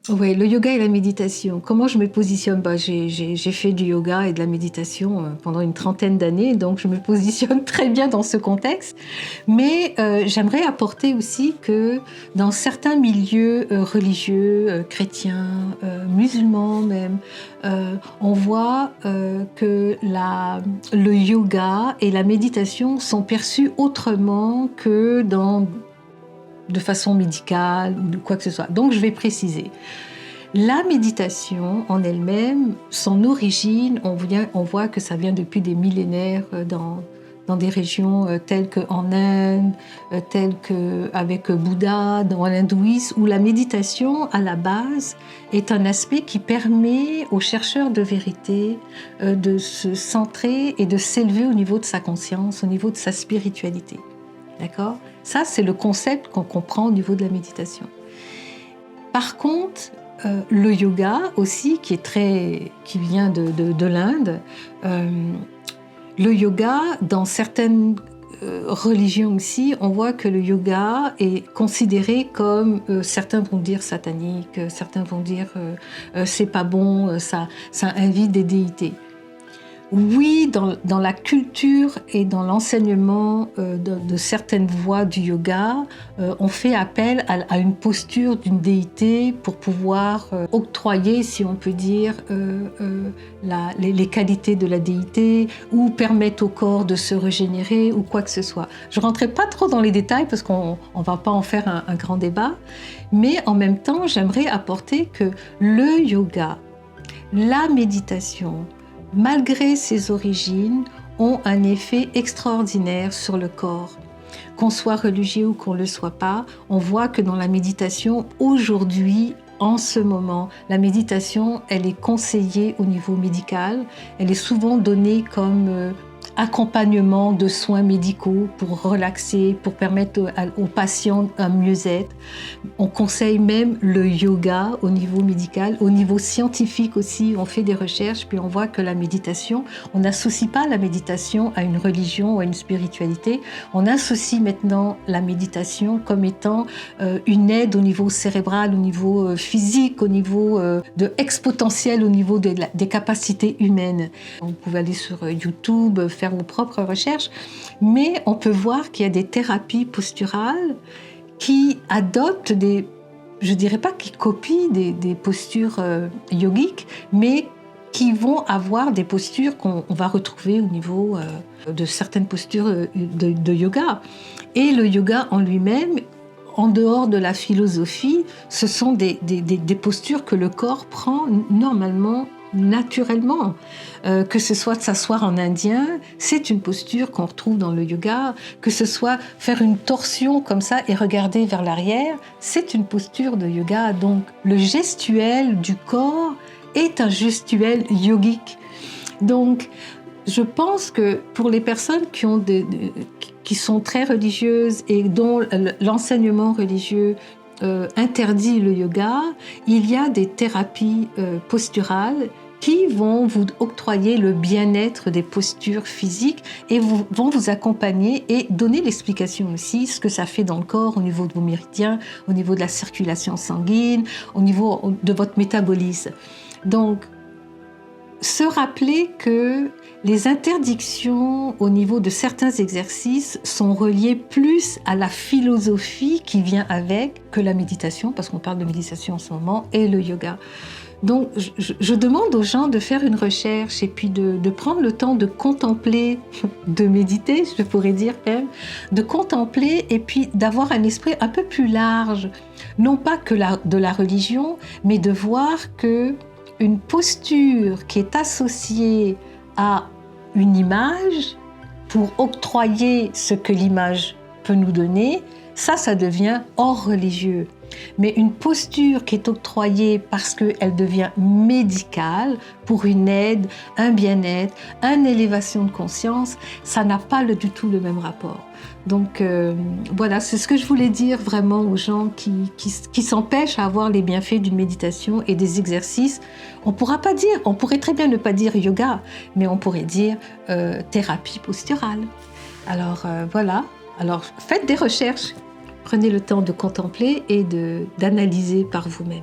Oui, le yoga et la méditation. Comment je me positionne? J'ai fait du yoga et de la méditation pendant une trentaine d'années, donc je me positionne très bien dans ce contexte. Mais j'aimerais apporter aussi que dans certains milieux religieux, chrétiens, musulmans même, on voit que le yoga et la méditation sont perçus autrement que de façon médicale ou quoi que ce soit. Donc je vais préciser. La méditation en elle-même, son origine, on voit que ça vient depuis des millénaires dans des régions telles qu'en Inde, telles qu'avec Bouddha, dans l'hindouisme, où la méditation, à la base, est un aspect qui permet aux chercheurs de vérité de se centrer et de s'élever au niveau de sa conscience, au niveau de sa spiritualité. D'accord ? Ça, c'est le concept qu'on comprend au niveau de la méditation. Par contre, le yoga aussi, qui vient de l'Inde, le yoga, dans certaines religions aussi, on voit que le yoga est considéré comme, certains vont dire satanique, certains vont dire c'est pas bon, ça invite des déités. Oui, dans la culture et dans l'enseignement de certaines voies du yoga, on fait appel à une posture d'une déité pour pouvoir octroyer, si on peut dire, les qualités de la déité ou permettre au corps de se régénérer ou quoi que ce soit. Je ne rentrerai pas trop dans les détails parce qu'on ne va pas en faire un grand débat, mais en même temps, j'aimerais apporter que le yoga, la méditation, malgré ses origines, ont un effet extraordinaire sur le corps. Qu'on soit religieux ou qu'on ne le soit pas, on voit que dans la méditation, aujourd'hui, en ce moment, la méditation, elle est conseillée au niveau médical. Elle est souvent donnée comme accompagnement de soins médicaux pour relaxer, pour permettre aux patients un mieux-être. On conseille même le yoga au niveau médical, au niveau scientifique aussi. On fait des recherches, puis on voit que la méditation, on n'associe pas la méditation à une religion ou à une spiritualité. On associe maintenant la méditation comme étant une aide au niveau cérébral, au niveau physique, au niveau exponentiel, au niveau des capacités humaines. Vous pouvez aller sur YouTube, faire vos propres recherches, mais on peut voir qu'il y a des thérapies posturales qui adoptent je dirais pas qui copient des postures yogiques, mais qui vont avoir des postures qu'on va retrouver au niveau de certaines postures de yoga. Et le yoga en lui-même, en dehors de la philosophie, ce sont des postures que le corps prend normalement, naturellement. Que ce soit de s'asseoir en indien, c'est une posture qu'on retrouve dans le yoga. Que ce soit faire une torsion comme ça et regarder vers l'arrière, c'est une posture de yoga. Donc le gestuel du corps est un gestuel yogique. Donc je pense que pour les personnes qui sont très religieuses et dont l'enseignement religieux interdit le yoga, il y a des thérapies posturales qui vont vous octroyer le bien-être des postures physiques et vont vous accompagner et donner l'explication aussi, ce que ça fait dans le corps au niveau de vos méridiens, au niveau de la circulation sanguine, au niveau de votre métabolisme. Donc, se rappeler que les interdictions au niveau de certains exercices sont reliées plus à la philosophie qui vient avec que la méditation, parce qu'on parle de méditation en ce moment, et le yoga. Donc, je demande aux gens de faire une recherche et puis de prendre le temps de contempler, de méditer, je pourrais dire même, de contempler et puis d'avoir un esprit un peu plus large, non pas que de la religion, mais de voir que une posture qui est associée à une image pour octroyer ce que l'image peut nous donner, ça devient hors religieux. Mais une posture qui est octroyée parce qu'elle devient médicale pour une aide, un bien-être, une élévation de conscience, ça n'a pas du tout le même rapport. Donc voilà, c'est ce que je voulais dire vraiment aux gens qui s'empêchent à avoir les bienfaits d'une méditation et des exercices. On pourrait très bien ne pas dire yoga, mais on pourrait dire thérapie posturale. Alors voilà, alors faites des recherches. Prenez le temps de contempler et d'analyser par vous-même.